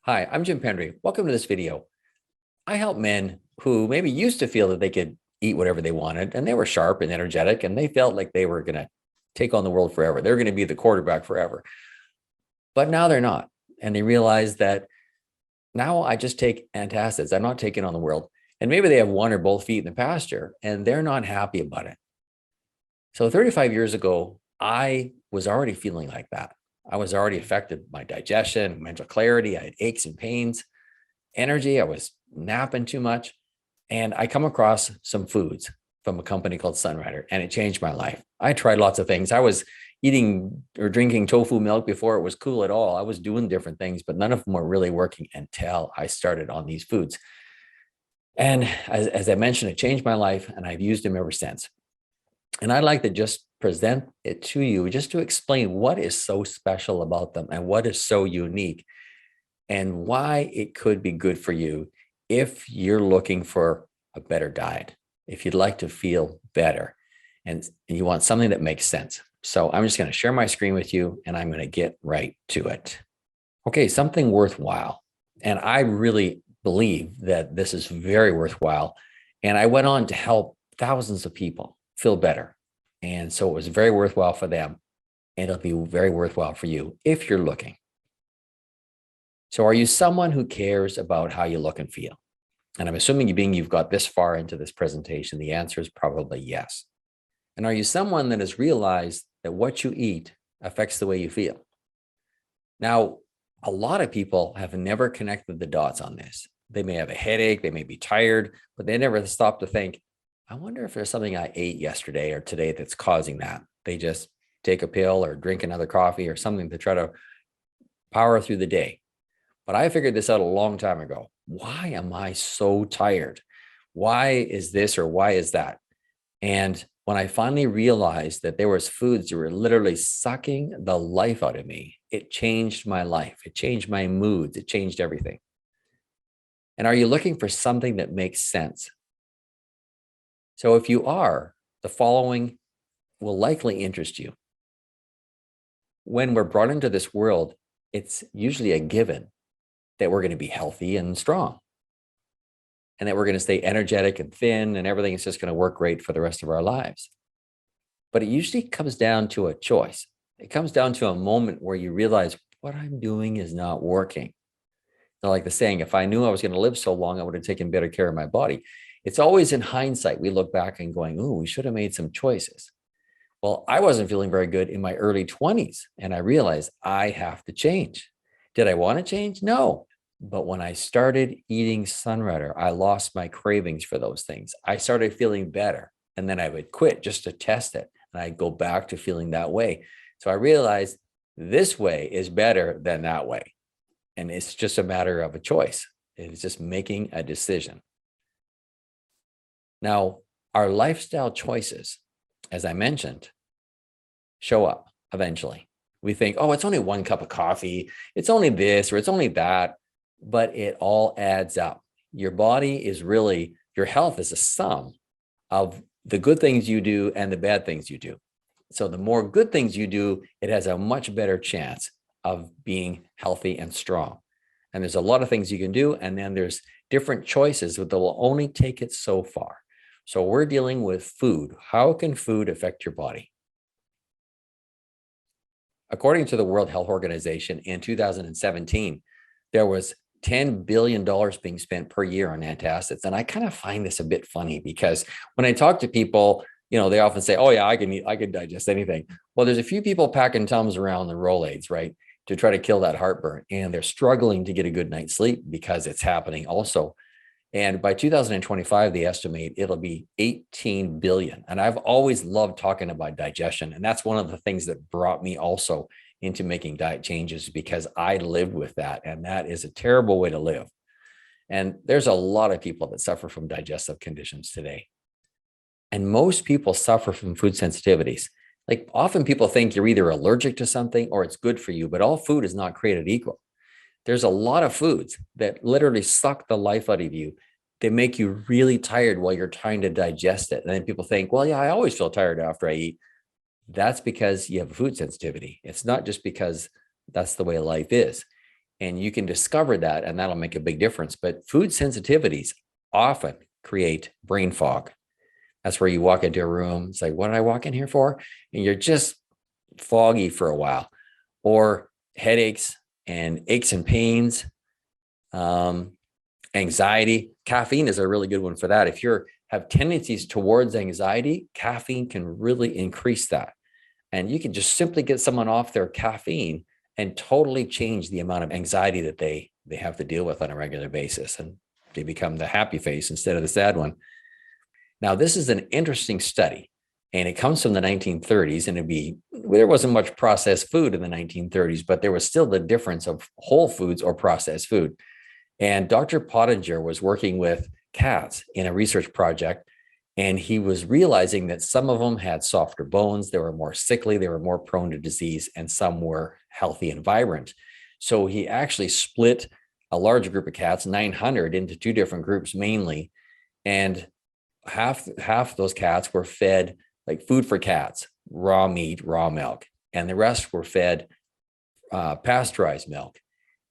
Hi, I'm Jim Pendree. Welcome to this video. I help men who maybe used to feel that they could eat whatever they wanted and they were sharp and energetic and they felt like they were going to take on the world forever. They're going to be the quarterback forever. But now they're not. And they realize that now I just take antacids. I'm not taking on the world. And maybe they have one or both feet in the pasture and they're not happy about it. So 35 years ago, I was already feeling like that. I was already affected by digestion, mental clarity. I had aches and pains, energy. I was napping too much. And I come across some foods from a company called Sunrider, and it changed my life. I tried lots of things. I was eating or drinking tofu milk before it was cool at all. I was doing different things, but none of them were really working until I started on these foods. And as I mentioned, it changed my life, and I've used them ever since. And I'd like to just present it to you just to explain what is so special about them and what is so unique and why it could be good for you if you're looking for a better diet, if you'd like to feel better and you want something that makes sense. So I'm just going to share my screen with you and I'm going to get right to it. Okay, something worthwhile. And I really believe that this is very worthwhile. And I went on to help thousands of people feel better. And so it was very worthwhile for them. And it'll be very worthwhile for you if you're looking. So are you someone who cares about how you look and feel? And I'm assuming you've got this far into this presentation, the answer is probably yes. And are you someone that has realized that what you eat affects the way you feel? Now, a lot of people have never connected the dots on this. They may have a headache, they may be tired, but they never stop to think, I wonder if there's something I ate yesterday or today that's causing that. They just take a pill or drink another coffee or something to try to power through the day. But I figured this out a long time ago. Why am I so tired? Why is this or why is that? And when I finally realized that there was foods that were literally sucking the life out of me, it changed my life. It changed my moods. It changed everything. And are you looking for something that makes sense? So if you are, the following will likely interest you. When we're brought into this world, it's usually a given that we're going to be healthy and strong and that we're going to stay energetic and thin and everything is just going to work great for the rest of our lives. But it usually comes down to a choice. It comes down to a moment where you realize what I'm doing is not working. So like the saying, if I knew I was going to live so long, I would have taken better care of my body. It's always in hindsight, we look back and going, oh, we should have made some choices. Well, I wasn't feeling very good in my early 20s, and I realized I have to change. Did I want to change? No. But when I started eating Sunrider, I lost my cravings for those things. I started feeling better, and then I would quit just to test it, and I'd go back to feeling that way. So I realized this way is better than that way. And it's just a matter of a choice. It's just making a decision. Now, our lifestyle choices, as I mentioned, show up eventually. We think, oh, it's only one cup of coffee. It's only this or it's only that, but it all adds up. Your body is really, your health is a sum of the good things you do and the bad things you do. So the more good things you do, it has a much better chance of being healthy and strong. And there's a lot of things you can do. And then there's different choices that will only take it so far. So we're dealing with food. How can food affect your body? According to the World Health Organization in 2017, there was $10 billion being spent per year on antacids. And I kind of find this a bit funny because when I talk to people, they often say, oh yeah, I can digest anything. Well, there's a few people packing Tums around the Rolaids, right, to try to kill that heartburn. And they're struggling to get a good night's sleep because it's happening also. And by 2025, they estimate it'll be 18 billion. And I've always loved talking about digestion. And that's one of the things that brought me also into making diet changes because I lived with that. And that is a terrible way to live. And there's a lot of people that suffer from digestive conditions today. And most people suffer from food sensitivities. Like often people think you're either allergic to something or it's good for you, but all food is not created equal. There's a lot of foods that literally suck the life out of you. They make you really tired while you're trying to digest it. And then people think, well, yeah, I always feel tired after I eat. That's because you have a food sensitivity. It's not just because that's the way life is. And you can discover that, and that'll make a big difference. But food sensitivities often create brain fog. That's where you walk into a room. It's like, what did I walk in here for? And you're just foggy for a while, or headaches and aches and pains, anxiety. Caffeine is a really good one for that. If you have tendencies towards anxiety, caffeine can really increase that. And you can just simply get someone off their caffeine and totally change the amount of anxiety that they have to deal with on a regular basis. And they become the happy face instead of the sad one. Now, this is an interesting study, and it comes from the 1930s, and there wasn't much processed food in the 1930s, but there was still the difference of whole foods or processed food. And Dr. Pottinger was working with cats in a research project, and he was realizing that some of them had softer bones, they were more sickly, they were more prone to disease, and some were healthy and vibrant. So he actually split a large group of cats, 900, into two different groups mainly, and half those cats were fed like food for cats, raw meat, raw milk, and the rest were fed pasteurized milk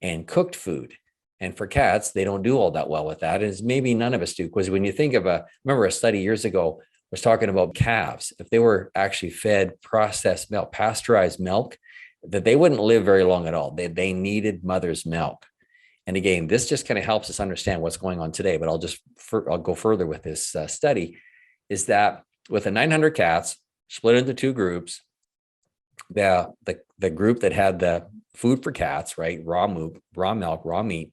and cooked food. And for cats, they don't do all that well with that. As maybe none of us do, because when you think of remember a study years ago was talking about calves, if they were actually fed processed milk, pasteurized milk, that they wouldn't live very long at all. They needed mother's milk. And again, this just kind of helps us understand what's going on today, but I'll go further with this study, is that with the 900 cats split into two groups, the group that had the food for cats, right, raw milk, raw meat,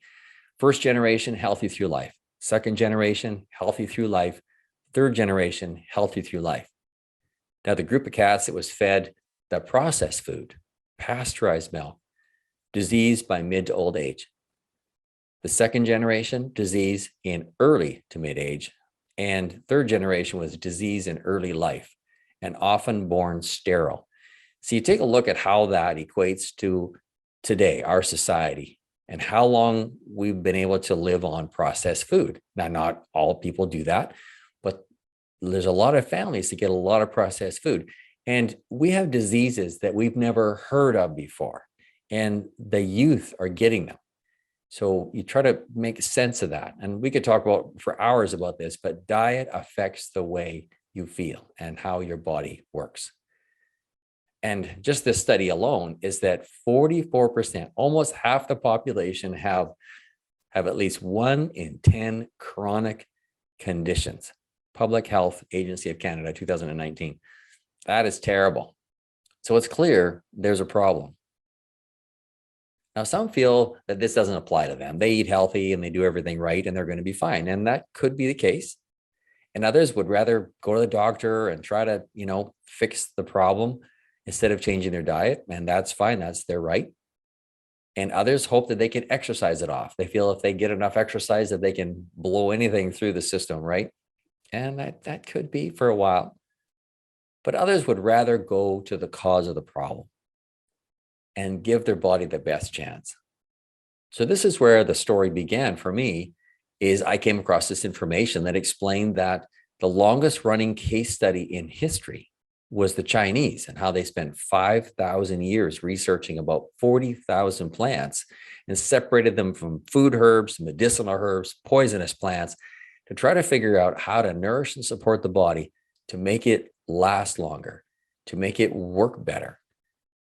first generation, healthy through life, second generation, healthy through life, third generation, healthy through life. Now, the group of cats that was fed the processed food, pasteurized milk, disease by mid to old age. The second generation, disease in early to mid-age, and third generation was disease in early life, and often born sterile. So you take a look at how that equates to today, our society, and how long we've been able to live on processed food. Now, not all people do that, but there's a lot of families that get a lot of processed food. And we have diseases that we've never heard of before, and the youth are getting them. So you try to make sense of that. And we could talk about for hours about this, but diet affects the way you feel and how your body works. And just this study alone is that 44%, almost half the population have at least 1 in 10 chronic conditions. Public Health Agency of Canada, 2019. That is terrible. So it's clear there's a problem. Now, some feel that this doesn't apply to them. They eat healthy and they do everything right and they're going to be fine. And that could be the case. And others would rather go to the doctor and try to, fix the problem instead of changing their diet. And that's fine. That's their right. And others hope that they can exercise it off. They feel if they get enough exercise that they can blow anything through the system, right? And that could be for a while. But others would rather go to the cause of the problem and give their body the best chance. So this is where the story began for me, is I came across this information that explained that the longest running case study in history was the Chinese, and how they spent 5,000 years researching about 40,000 plants and separated them from food herbs, medicinal herbs, poisonous plants, to try to figure out how to nourish and support the body to make it last longer, to make it work better.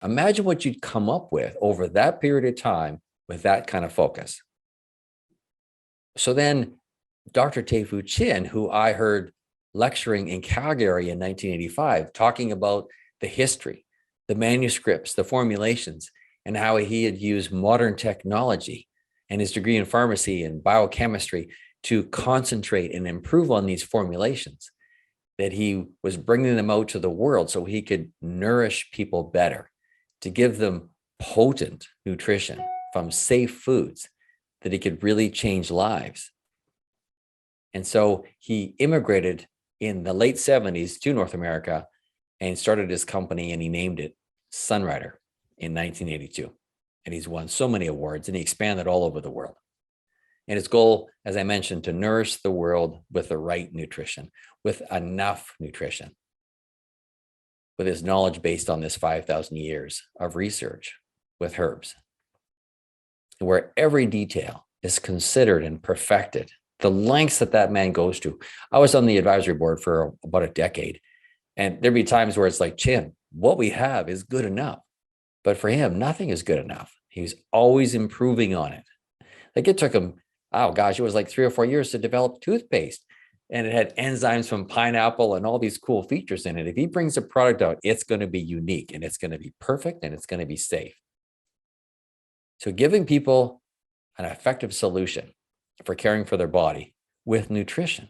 Imagine what you'd come up with over that period of time with that kind of focus. So then Dr. Tei-Fu Chin, who I heard lecturing in Calgary in 1985, talking about the history, the manuscripts, the formulations, and how he had used modern technology and his degree in pharmacy and biochemistry to concentrate and improve on these formulations, that he was bringing them out to the world so he could nourish people better, to give them potent nutrition from safe foods, that he could really change lives. And so he immigrated in the late 70s to North America and started his company, and he named it Sunrider in 1982. And he's won so many awards, and he expanded all over the world. And his goal, as I mentioned, to nourish the world with the right nutrition, with enough nutrition, with his knowledge based on this 5,000 years of research with herbs. where every detail is considered and perfected. The lengths that that man goes to. I was on the advisory board for about a decade, and there'd be times where it's like, Chin, what we have is good enough. But for him, nothing is good enough. He's always improving on it. Like it took him, oh gosh, it was like 3 or 4 years to develop toothpaste. And it had enzymes from pineapple and all these cool features in it. If he brings a product out, it's going to be unique and it's going to be perfect and it's going to be safe. So giving people an effective solution for caring for their body with nutrition.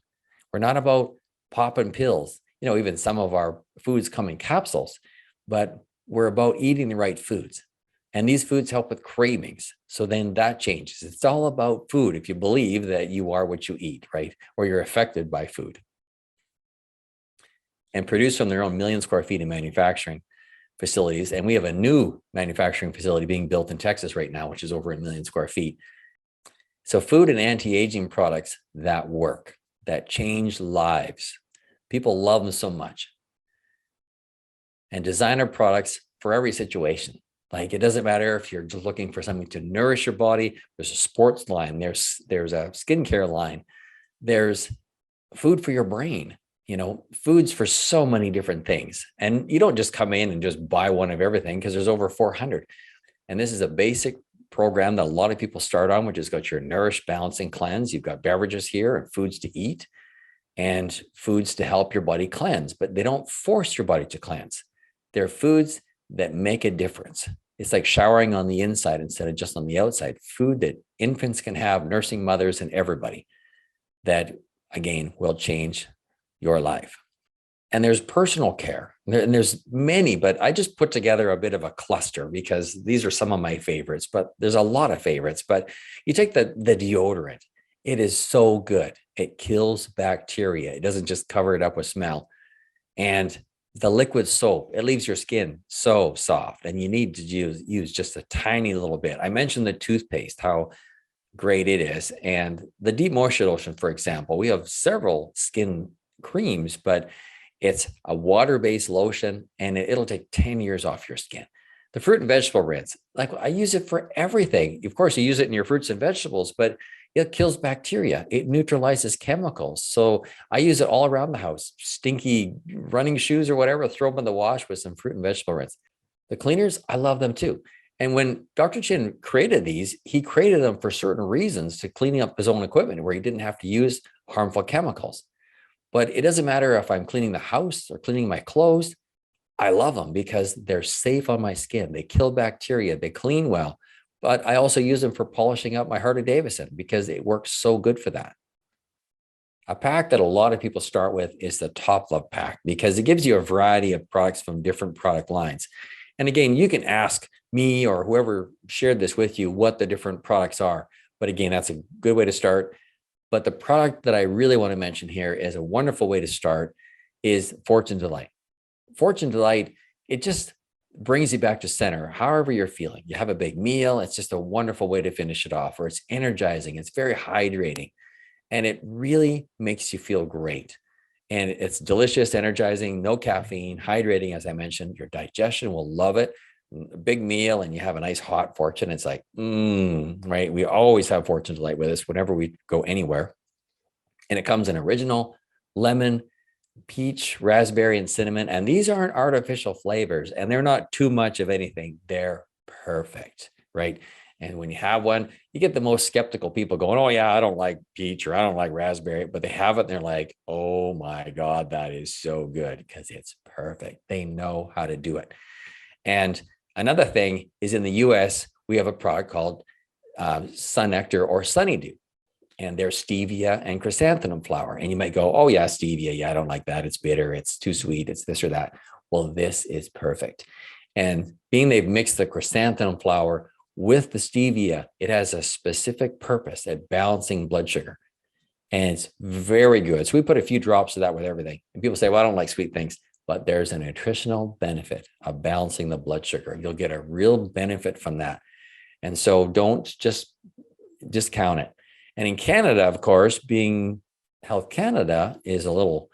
We're not about popping pills. Even some of our foods come in capsules, but we're about eating the right foods. And these foods help with cravings. So then that changes. It's all about food if you believe that you are what you eat, right? Or you're affected by food. And produce from their own million square feet of manufacturing facilities. And we have a new manufacturing facility being built in Texas right now, which is over 1 million square feet. So food and anti-aging products that work, that change lives. People love them so much. And designer products for every situation. Like it doesn't matter if you're just looking for something to nourish your body. There's a sports line. There's a skincare line. There's food for your brain. Foods for so many different things. And you don't just come in and just buy one of everything because there's over 400. And this is a basic program that a lot of people start on, which has got your Nourish, Balance, and Cleanse. You've got beverages here and foods to eat and foods to help your body cleanse, but they don't force your body to cleanse. They're foods that make a difference. It's like showering on the inside instead of just on the outside. Food that infants can have, nursing mothers, and everybody that, again, will change your life. And there's personal care, and there's many, but I just put together a bit of a cluster because these are some of my favorites, but there's a lot of favorites. But you take the deodorant. It is so good. It kills bacteria. It doesn't just cover it up with smell. And the liquid soap, it leaves your skin so soft, and you need to use just a tiny little bit. I mentioned the toothpaste, how great it is. And the deep moisture lotion, for example, we have several skin creams, but it's a water-based lotion, and it'll take 10 years off your skin. The fruit and vegetable rinse, like I use it for everything. Of course, you use it in your fruits and vegetables, but it kills bacteria. It neutralizes chemicals. So I use it all around the house. Stinky running shoes or whatever, throw them in the wash with some fruit and vegetable rinse. The cleaners, I love them too. And when Dr. Chin created these, he created them for certain reasons to cleaning up his own equipment where he didn't have to use harmful chemicals. But it doesn't matter if I'm cleaning the house or cleaning my clothes. I love them because they're safe on my skin. They kill bacteria. They clean well. But I also use them for polishing up my Harley Davidson because it works so good for that. A pack that a lot of people start with is the Top Love pack because it gives you a variety of products from different product lines. And again, you can ask me or whoever shared this with you what the different products are. But again, that's a good way to start. But the product that I really want to mention here is a wonderful way to start is Fortune Delight. Fortune Delight, it just brings you back to center, however you're feeling. You have a big meal. It's just a wonderful way to finish it off, or it's energizing. It's very hydrating, and it really makes you feel great. And it's delicious, energizing, no caffeine, hydrating, as I mentioned. Your digestion will love it. A big meal and you have a nice hot Fortune. It's like, right? We always have Fortune Delight with us whenever we go anywhere. And it comes in original, lemon, peach, raspberry, and cinnamon. And these aren't artificial flavors, and they're not too much of anything. They're perfect, right? And when you have one, you get the most skeptical people going, oh yeah, I don't like peach or I don't like raspberry, but they have it and they're like, oh my God, that is so good because it's perfect. They know how to do it. And another thing is in the US, we have a product called Sun Nectar or Sunny Dew. And there's stevia and chrysanthemum flower. And you might go, oh yeah, stevia. Yeah, I don't like that. It's bitter. It's too sweet. It's this or that. Well, this is perfect. And being they've mixed the chrysanthemum flower with the stevia, it has a specific purpose at balancing blood sugar. And it's very good. So we put a few drops of that with everything. And people say, well, I don't like sweet things. But there's a nutritional benefit of balancing the blood sugar. You'll get a real benefit from that. And so don't just discount it. And in Canada, of course, being Health Canada is a little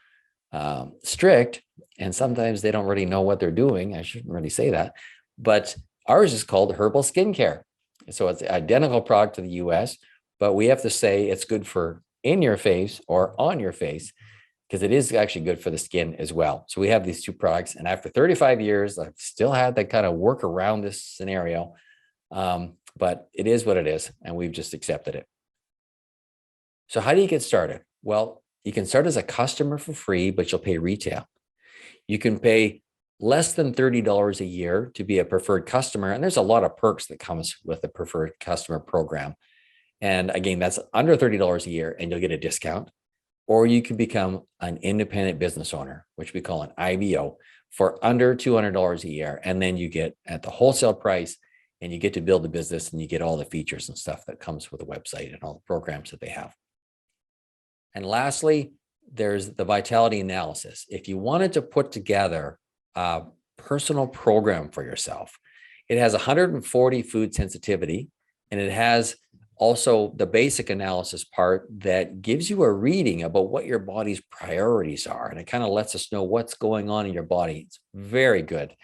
strict, and sometimes they don't really know what they're doing. I shouldn't really say that, but ours is called herbal skincare. So it's the identical product to the US, but we have to say it's good for in your face or on your face, because it is actually good for the skin as well. So we have these two products. And after 35 years, I've still had to kind of work around this scenario. But it is what it is. And we've just accepted it. So how do you get started? Well, you can start as a customer for free, but you'll pay retail. You can pay less than $30 a year to be a preferred customer. And there's a lot of perks that comes with the preferred customer program. And again, that's under $30 a year and you'll get a discount. Or you can become an independent business owner, which we call an IBO, for under $200 a year. And then you get at the wholesale price and you get to build a business and you get all the features and stuff that comes with the website and all the programs that they have. And lastly, there's the vitality analysis. If you wanted to put together a personal program for yourself, it has 140 food sensitivity, and it has also the basic analysis part that gives you a reading about what your body's priorities are. And it kind of lets us know what's going on in your body. It's very good.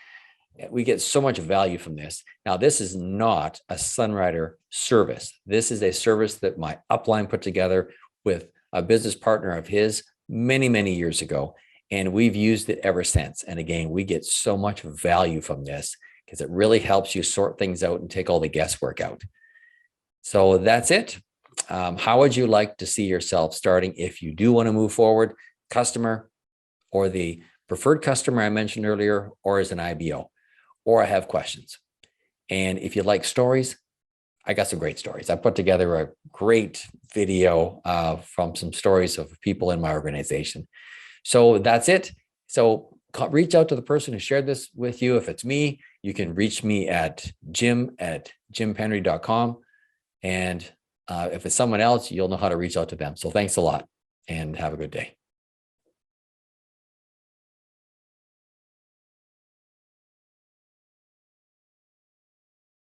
We get so much value from this. Now, this is not a Sunrider service. This is a service that my upline put together with a business partner of his many, many years ago. And we've used it ever since. And again, we get so much value from this because it really helps you sort things out and take all the guesswork out. So that's it. How would you like to see yourself starting if you do want to move forward? Customer, or the preferred customer I mentioned earlier, or as an IBO, or I have questions. And if you like stories, I got some great stories. I put together a great video from some stories of people in my organization. So that's it. So reach out to the person who shared this with you. If it's me, you can reach me at jim@jimpendree.com. And if it's someone else, you'll know how to reach out to them. So thanks a lot and have a good day.